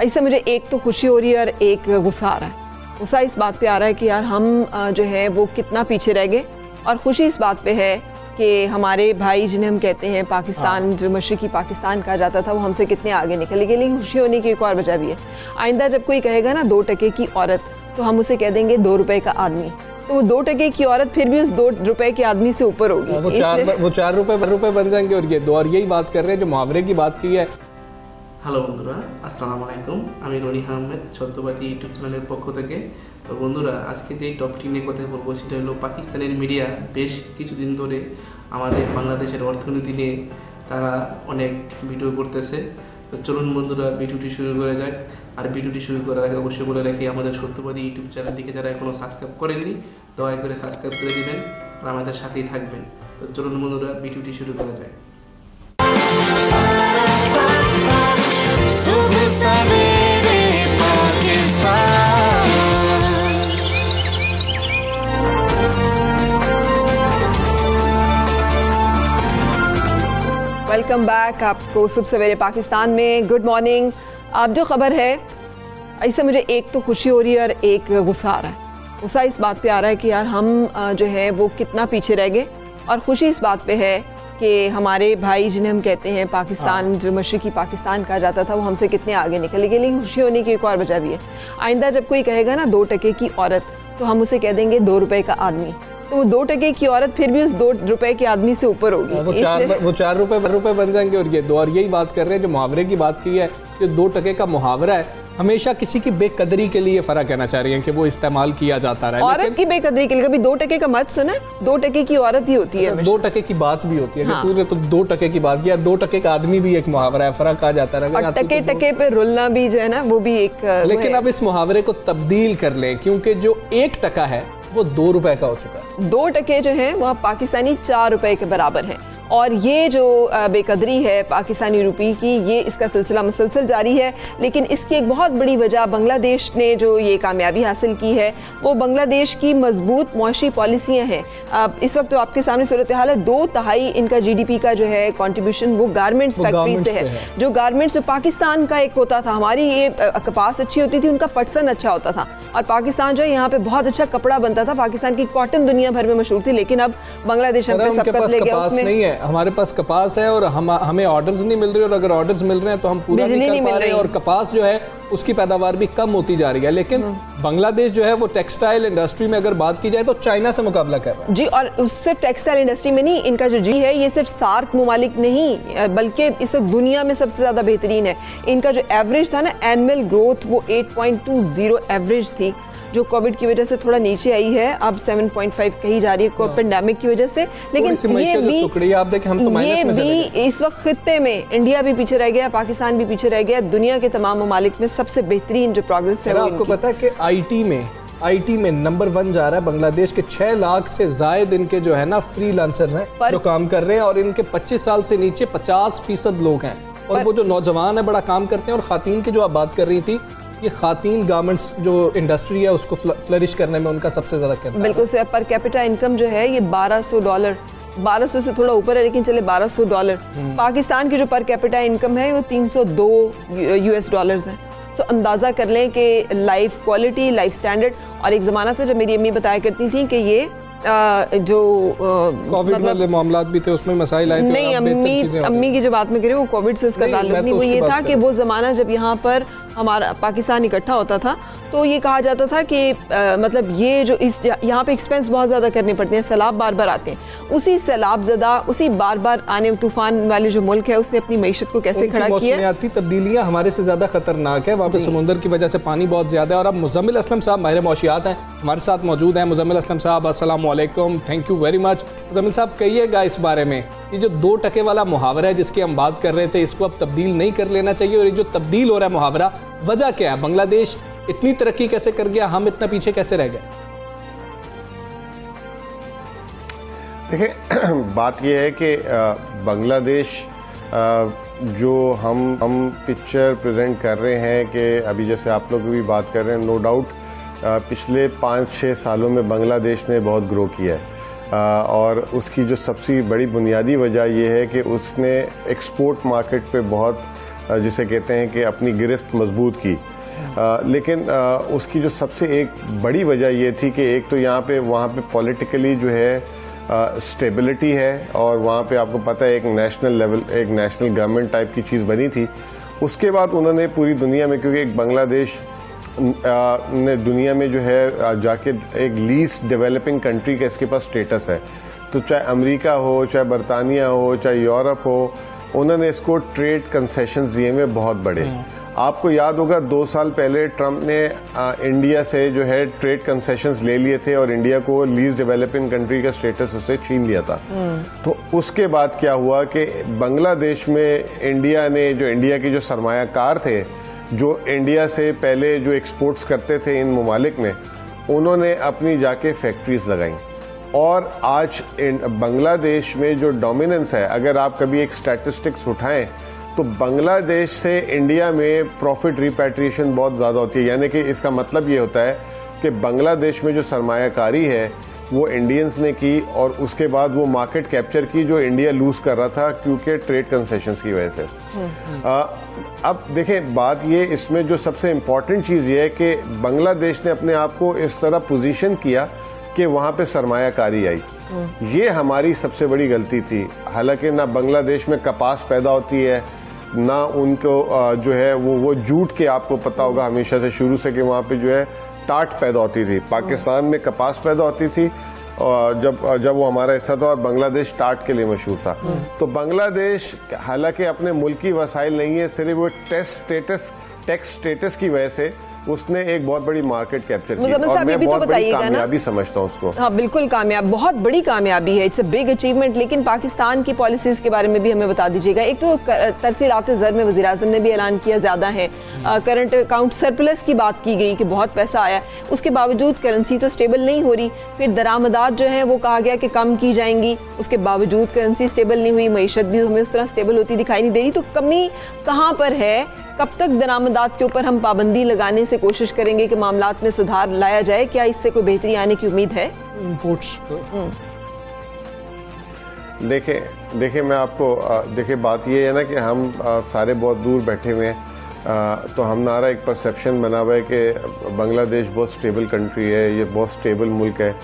ऐसे मुझे एक तो खुशी हो रही है और एक गुस्सा आ रहा है। गुस्सा इस बात पे आ रहा है कि यार हम जो है वो कितना पीछे रह गए, और खुशी इस बात पे है कि हमारे भाई जिन्हें हम कहते हैं पाकिस्तान, जो मशरिकी पाकिस्तान कहा जाता था, वो हमसे कितने आगे निकल गए। लेकिन खुशी होने की एक और वजह भी है, आइंदा जब कोई कहेगा ना 2 टके की औरत, तो हम उसे कह देंगे 2 रुपए का आदमी। तो वो 2 टके की औरत फिर भी उस 2 रुपए के आदमी से ऊपर होगी। वो 4 रुपए बन जाएंगे। और ये 2, और यही बात कर रहे हैं जो मुहावरे की बात की है। হ্যালো বন্ধুরা, আসসালামু আলাইকুম। আমি রনি আহমেদ, সত্যবাদী ইউটিউব চ্যানেলের পক্ষ থেকে। তো বন্ধুরা, আজকে যে টপিক নিয়ে কথা বলবো সেটা হলো পাকিস্তানের মিডিয়া বেশ কিছুদিন ধরে আমাদের বাংলাদেশের অর্থনীতি নিয়ে তারা অনেক ভিডিও করতেছে। তো চলুন বন্ধুরা, ভিডিওটি শুরু করা যাক। আর ভিডিওটি শুরু করার আগে অবশ্যই বলে রাখি, আমাদের সত্যবাদী ইউটিউব চ্যানেলটিকে যারা এখনও সাবস্ক্রাইব করেননি, দয়া করে সাবস্ক্রাইব করে দিবেন আর আমাদের সাথেই থাকবেন। তো চলুন বন্ধুরা, ভিডিওটি শুরু করা যায়। सुबह सवेरे पाकिस्तान। वेलकम बैक आपको सुबह सवेरे पाकिस्तान में। Good morning. अब जो खबर है, ऐसे मुझे एक तो खुशी हो रही है और एक गुस्सा आ रहा है। गुस्सा इस बात पे आ रहा है कि यार हम जो है वो कितना पीछे रह गए, और खुशी इस बात पे है कि हमारे भाई जिन्हें हम कहते हैं पाकिस्तान, जो मशरिकी पाकिस्तान कहा जाता था, वो हमसे कितने आगे निकल गए। लेकिन खुशी होने की एक और वजह भी है, आइंदा जब कोई कहेगा ना 2 टके की औरत, तो हम उसे कह देंगे 2 रुपए का आदमी। तो वो 2 टके की औरत फिर भी उस 2 रुपए के आदमी से ऊपर होगी। वो 4 रुपए बन जाएंगे। और ये 2, और यही बात कर रहे हैं जो मुहावरे की बात की है। जो 2 टके का मुहावरा है, हमेशा किसी की बेकदरी के लिए फर्क कहना चाह रही है कि वो इस्तेमाल किया जाता रहा। औरत की बेकदरी के लिए कभी 2 टके का मत सुना। 2 टके की औरत ही होती है। 2 टके की बात भी होती है। हाँ। तूने तो 2 टके की बात किया, 2 टके का आदमी भी एक मुहावरा है, फर्क आ जाता है। और टके टके पे रुलना भी जो है ना, वो भी एक। लेकिन अब इस मुहावरे को तब्दील कर लें, क्योंकि जो 1 टका है वो 2 रुपए का हो चुका है। 2 टके जो है वो पाकिस्तानी 4 रुपए के बराबर है। और ये जो बेकदरी है पाकिस्तानी रुपये की, ये इसका सिलसिला मुसलसल जारी है। लेकिन इसकी एक बहुत बड़ी वजह बांग्लादेश ने जो ये कामयाबी हासिल की है, वो बांग्लादेश की मजबूत मुआशी पॉलिसियाँ हैं। इस वक्त तो आपके सामने सूरत हाल है, 2/3 इनका GDP का जो है कंट्रीब्यूशन वो गारमेंट्स फैक्ट्री से है। जो गारमेंट्स जो पाकिस्तान का एक होता था, हमारी ये कपास अच्छी होती थी, उनका पटसन अच्छा होता था, और पाकिस्तान जो है यहाँ पे बहुत अच्छा कपड़ा बनता था। पाकिस्तान की कॉटन दुनिया भर में मशहूर थी, लेकिन अब बांग्लादेश सबकत ले गया उसमें। हमारे पास कपास है और हमें ऑर्डर्स नहीं मिल रहे, और अगर ऑर्डर्स मिल रहे हैं तो हम पूरा नहीं कर पा रहे, और कपास जो है उसकी पैदावार भी कम होती जा रही है। लेकिन बांग्लादेश जो है वो टेक्सटाइल इंडस्ट्री में अगर बात की जाए तो चाइना से मुकाबला कर रहा है जी। और सिर्फ टेक्सटाइल इंडस्ट्री में नहीं, इनका जो जी है ये सिर्फ सार्क मुमालिक नहीं, बल्कि इस वक्त दुनिया में सबसे ज़्यादा बेहतरीन है। इनका जो एवरेज था ना एनुअल ग्रोथ, वो 8.20 एवरेज थी, जो कोविड की वजह से थोड़ा नीचे आई है, अब 7.5 कही जा रही है पेंडेमिक की वजह से। लेकिन ये भी इस वक्त खित्ते में इंडिया भी पीछे रह गया, पाकिस्तान भी पीछे रह गया। दुनिया के तमाम ममालिक में सबसे बेहतरीन जो प्रोग्रेस है, आपको पता है कि IT में नंबर 1 जा रहा है बांग्लादेश के। 6 लाख से जायद इनके जो है ना फ्रीलांसर्स हैं जो काम कर रहे हैं, और इनके 25 साल से नीचे 50% लोग हैं, और वो जो नौजवान है बड़ा काम करते हैं। और खातीन की जो आप बात कर रही थी, ये खातीन गारमेंट्स जो इंडस्ट्री है उसको फ्लरिश करने में उनका सबसे ज्यादा किरदार है। बिल्कुल सर। पर कैपिटा इनकम जो है ये $1200 से थोड़ा ऊपर है, लेकिन चले $1200। पाकिस्तान की जो पर कैपिटा इनकम है वो $302 है। तो अंदाज़ा कर लें कि लाइफ क्वालिटी, लाइफ स्टैंडर्ड। और एक ज़माना था जब मेरी अम्मी बताया करती थी कि ये जो कोविड वाले मामलात भी थे, उसमें मसाइल आए थे। नहीं, अम्मी की जो बात में करें वो कोविड से उसका ताल्लुक नहीं। वो ये था कि वो ज़माना जब यहाँ पर हमारा पाकिस्तान इकट्ठा होता था, तो ये कहा जाता था कि मतलब ये जो इस यहाँ पे एक्सपेंस बहुत ज़्यादा करने पड़ते हैं, सैलाब बार बार आते हैं। उसी सैलाब ज़दा, उसी बार बार आने तूफान वाले जो मुल्क है, उसने अपनी मईशत को कैसे खड़ा किया। मौसमियाती तब्दीलियाँ हमारे से ज़्यादा खतरनाक है। वहाँ पे समुंदर की वजह से पानी बहुत ज़्यादा है। और अब मुज़म्मिल असलम साहब माहिर मौशियात हैं, हमारे साथ मौजूद हैं। मुज़म्मिल असलम साहब, अस्सलाम वालेकुम, thank you very much. Muzammil साहब, कहिएगा इस बारे में, ये जो 2 टके वाला मुहावरा है जिसकी हम बात कर रहे थे, इसको अब तब्दील नहीं कर लेना चाहिए, और ये जो तब्दील हो रहा है मुहावरा, वजह क्या है? बांग्लादेश इतनी तरक्की कैसे कर गया, हम इतना पीछे कैसे रह गए? देखिए, बात यह है कि बांग्लादेश जो हम पिक्चर प्रेजेंट कर रहे हैं कि अभी जैसे आप लोग भी बात कर रहे हैं, नो डाउट पिछले 5-6 सालों में बांग्लादेश ने बहुत ग्रो किया है, और उसकी जो सबसे बड़ी बुनियादी वजह यह है कि उसने एक्सपोर्ट मार्केट पे बहुत जिसे कहते हैं कि अपनी गिरफ्त मजबूत की। लेकिन उसकी जो सबसे एक बड़ी वजह ये थी कि एक तो वहाँ पे पॉलिटिकली जो है स्टेबिलिटी है, और वहाँ पे आपको पता है एक नेशनल लेवल, एक नेशनल गवर्नमेंट टाइप की चीज़ बनी थी। उसके बाद उन्होंने पूरी दुनिया में, क्योंकि एक बांग्लादेश ने दुनिया में जो है जाके एक लीस्ट डेवलपिंग कंट्री का इसके पास स्टेटस है, तो चाहे अमेरिका हो, चाहे बरतानिया हो, चाहे यूरोप हो, उन्होंने इसको ट्रेड कंसेशंस दिए में बहुत बड़े। आपको याद होगा 2 साल पहले ट्रंप ने इंडिया से जो है ट्रेड कंसेशंस ले लिए थे और इंडिया को लीस्ट डेवलपिंग कंट्री का स्टेटस उससे छीन लिया था। तो उसके बाद क्या हुआ कि बांग्लादेश में इंडिया ने, जो इंडिया के जो सरमायाकार थे, जो इंडिया से पहले जो एक्सपोर्ट्स करते थे इन ममालिक में, उन्होंने अपनी जाके फैक्ट्रीज लगाई। और आज बांग्लादेश में जो डोमिनेंस है, अगर आप कभी एक स्टैटिस्टिक्स उठाएं तो बांग्लादेश से इंडिया में प्रॉफिट रिपैट्रिएशन बहुत ज़्यादा होती है। यानी कि इसका मतलब ये होता है कि बांग्लादेश में जो सरमायाकारी है वो इंडियंस ने की, और उसके बाद वो मार्केट कैप्चर की जो इंडिया लूज कर रहा था क्योंकि ट्रेड कंसेशंस की वजह से। अब देखें, बात ये इसमें जो सबसे इम्पॉर्टेंट चीज़ ये है कि बांग्लादेश ने अपने आप को इस तरह पोजीशन किया कि वहाँ पे सरमायाकारी आई। ये हमारी सबसे बड़ी गलती थी। हालांकि ना बांग्लादेश में कपास पैदा होती है, ना उनको जो है वो जूट के, आपको पता होगा हमेशा से शुरू से कि वहाँ पे जो है टाट पैदा होती थी। पाकिस्तान में कपास पैदा होती थी जब वो हमारा हिस्सा था, और बांग्लादेश टाट के लिए मशहूर था। तो बांग्लादेश हालांकि अपने मुल्की वसाइल नहीं है, सिर्फ वो टैक्स स्टेटस की वजह से उसने एक बहुत बड़ी मार्केट कैप्चर की, और मैं बहुत बड़ी कामयाबी समझता हूँ उसको। हाँ बिल्कुल कामयाब, बहुत बड़ी कामयाबी है, इट्स अ बिग अचीवमेंट। लेकिन पाकिस्तान की पॉलिसीज के बारे में भी हमें बता दीजिएगा। एक तो तरसीलात ज़र में वज़ीर आज़म ने भी ऐलान किया ज़्यादा है, करंट अकाउंट सरप्लस की बात की गई कि बहुत पैसा आया, उसके बावजूद करेंसी तो स्टेबल नहीं हो रही। फिर दरामदात जो है वो कहा गया कि कम की जाएंगी, उसके बावजूद करेंसी स्टेबल नहीं हुई, मईशत भी हमें उस तरह स्टेबल होती दिखाई नहीं दे रही। तो कमी कहाँ पर है? कब तक दरामदात के ऊपर हम पाबंदी लगाने से कोशिश करेंगे कि मामलात में सुधार लाया जाए? क्या इससे कोई बेहतरी आने की उम्मीद है? इंपोर्ट्स देखिए मैं आपको देखिए, बात ये है ना कि हम सारे बहुत दूर बैठे हुए हैं, तो हमारा एक परसेप्शन बना हुआ है कि बांग्लादेश बहुत स्टेबल कंट्री है, ये बहुत स्टेबल मुल्क है।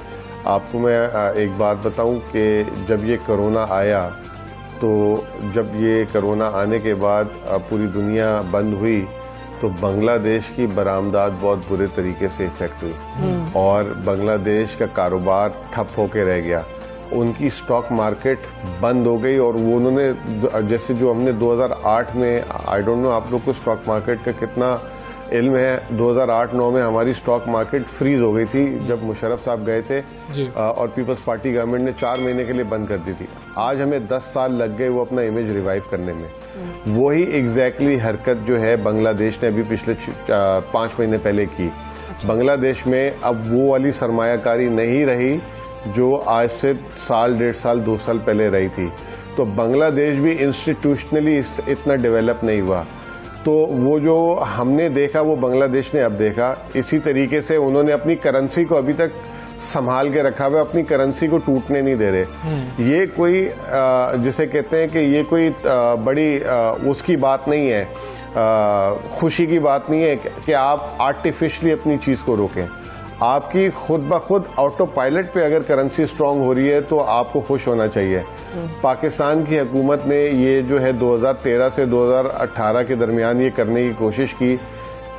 आपको मैं एक बात बताऊं कि जब ये कोरोना आया, तो जब ये कोरोना आने के बाद पूरी दुनिया बंद हुई, तो बांग्लादेश की बरामदात बहुत बुरे तरीके से इफेक्ट हुई, और बांग्लादेश का कारोबार ठप होके रह गया। उनकी स्टॉक मार्केट बंद हो गई, और वो उन्होंने जैसे जो हमने 2008 में, आई डोंट नो आप लोग को स्टॉक मार्केट का कितना इल्म है, 2008-9 में हमारी स्टॉक मार्केट फ्रीज हो गई थी जब मुशर्रफ साहब गए थे, और पीपल्स पार्टी गवर्नमेंट ने 4 महीने के लिए बंद कर दी थी। आज हमें 10 साल लग गए वो अपना इमेज रिवाइव करने में। वही एग्जैक्टली हरकत जो है बांग्लादेश ने अभी पिछले 5 महीने पहले की। बांग्लादेश में अब वो वाली सरमायाकारी नहीं रही जो आज से साल, 1.5 साल, 2 साल पहले रही थी। तो बांग्लादेश भी इंस्टीट्यूशनली इतना डेवलप नहीं हुआ। तो वो जो हमने देखा वो बांग्लादेश ने अब देखा। इसी तरीके से उन्होंने अपनी करेंसी को अभी तक संभाल के रखा हुआ, अपनी करेंसी को टूटने नहीं दे रहे। ये कोई जिसे कहते हैं कि ये कोई बड़ी उसकी बात नहीं है, खुशी की बात नहीं है कि आप आर्टिफिशियली अपनी चीज़ को रोकें। आपकी खुद ब खुद ऑटो पायलट पे अगर करेंसी स्ट्रांग हो रही है तो आपको खुश होना चाहिए। पाकिस्तान की हुकूमत ने ये जो है 2013 से 2018 के दरमियान ये करने की कोशिश की,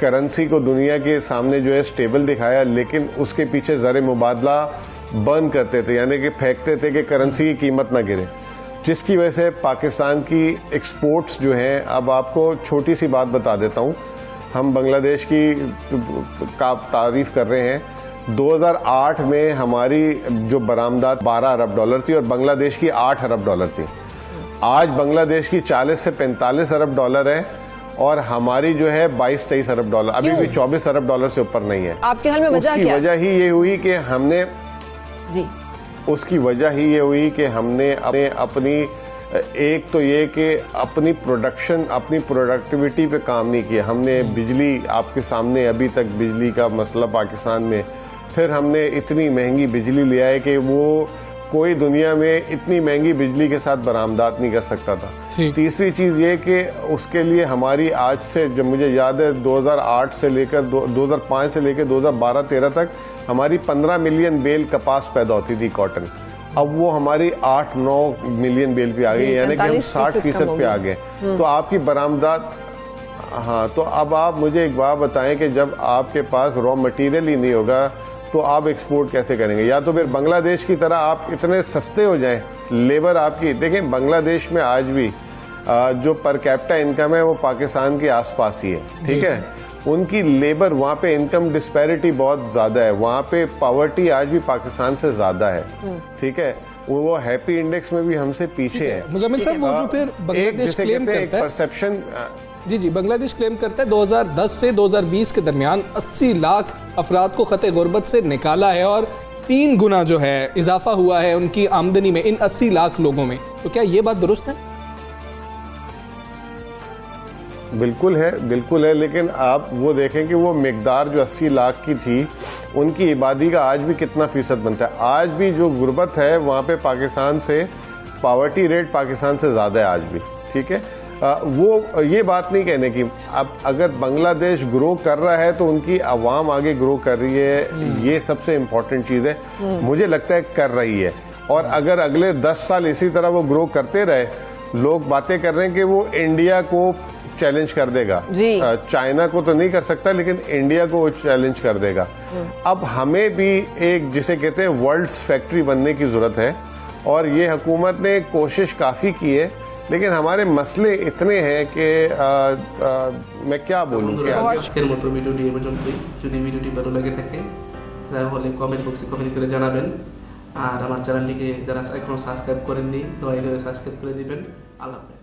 करेंसी को दुनिया के सामने जो है स्टेबल दिखाया, लेकिन उसके पीछे ज़र मुबादला बर्न करते थे, यानी कि फेंकते थे कि करेंसी की कीमत ना गिरे, जिसकी वजह से पाकिस्तान की एक्सपोर्ट्स जो हैं, अब आपको छोटी सी बात बता देता हूँ, हम बांग्लादेश की का तारीफ कर रहे हैं। 2008 में हमारी जो बरामदात 12 अरब डॉलर थी और बांग्लादेश की 8 अरब डॉलर थी। आज बांग्लादेश की 40 से 45 अरब डॉलर है और हमारी जो है 22-23 अरब डॉलर, अभी भी 24 अरब डॉलर से ऊपर नहीं है। आपके हाल में वजह क्या? वजह ही ये हुई कि हमने जी उसकी वजह ही ये हुई कि हमने अपनी एक तो ये कि अपनी प्रोडक्शन, अपनी प्रोडक्टिविटी पे काम नहीं किया। हमने बिजली, आपके सामने अभी तक बिजली का मसला पाकिस्तान में, फिर हमने इतनी महंगी बिजली ले आए कि वो कोई दुनिया में इतनी महंगी बिजली के साथ बरामदात नहीं कर सकता था। ठीक। तीसरी चीज़ ये कि उसके लिए हमारी आज से, जब मुझे याद है 2008 से लेकर 2005 से लेकर 2012-13 तक हमारी 15 मिलियन बेल कपास पैदा होती थी, कॉटन। अब वो हमारी 8-9 मिलियन बेल पे आ गई, यानी कि हम 60% पे आ गए। तो आपकी बरामदात, हाँ, तो अब आप मुझे एक बात बताएं कि जब आपके पास रॉ मटेरियल ही नहीं होगा तो आप एक्सपोर्ट कैसे करेंगे? या तो फिर बांग्लादेश की तरह आप इतने सस्ते हो जाएं, लेबर आपकी, देखें बांग्लादेश में आज भी जो पर कैपिटा इनकम है वो पाकिस्तान के आसपास ही है, ठीक है। उनकी लेबर, वहाँ पे इनकम डिस्पैरिटी बहुत ज़्यादा है, वहाँ पे पॉवर्टी आज भी पाकिस्तान से ज़्यादा है, ठीक है। वो हैप्पी इंडेक्स में भी हमसे पीछे है। मुजम्मिल साहब, वो जो फिर बांग्लादेश क्लेम करता है, परसेप्शन, जी, बांग्लादेश क्लेम करता है 2010 से 2020 के दरमियान 80 लाख अफराद को खते गुर्बत से निकाला है और 3 गुना जो है इजाफा हुआ है उनकी आमदनी में इन 80 लाख लोगों में। तो क्या ये बात दुरुस्त है? बिल्कुल है, लेकिन आप वो देखें कि वो मिकदार जो 80 लाख की थी, उनकी इबादी का आज भी कितना फीसद बनता है। आज भी जो गुर्बत है वहाँ पे पाकिस्तान से, पॉवर्टी रेट पाकिस्तान से ज़्यादा है आज भी, ठीक है। वो ये बात नहीं कहने की, अब अगर बांग्लादेश ग्रो कर रहा है तो उनकी आवाम आगे ग्रो कर रही है, ये सबसे इम्पोर्टेंट चीज़ है। मुझे लगता है कर रही है, और अगर अगले 10 साल इसी तरह वो ग्रो करते रहे, लोग बातें कर रहे हैं कि वो इंडिया को चैलेंज कर देगा, चाइना को तो नहीं कर सकता लेकिन इंडिया को वो चैलेंज कर देगा। अब हमें भी एक, जिसे कहते हैं वर्ल्ड्स फैक्ट्री बनने की जरूरत है, और ये हुकूमत ने कोशिश काफ़ी की है, लेकिन हमारे मसले इतने हैं कि मैं क्या बोलूँ। আজকের মতো ভিডিওটি এই পর্যন্তই। যদি ভিডিওটি ভালো লাগে থাকে তাহলে কমেন্ট বক্সে কমেন্ট করে জানাবেন, আর আমার চ্যানেলটিকে যারা এখনো সাবস্ক্রাইব করেননি দয়া করে সাবস্ক্রাইব করে দিবেন। আল্লাহ হাফেজ।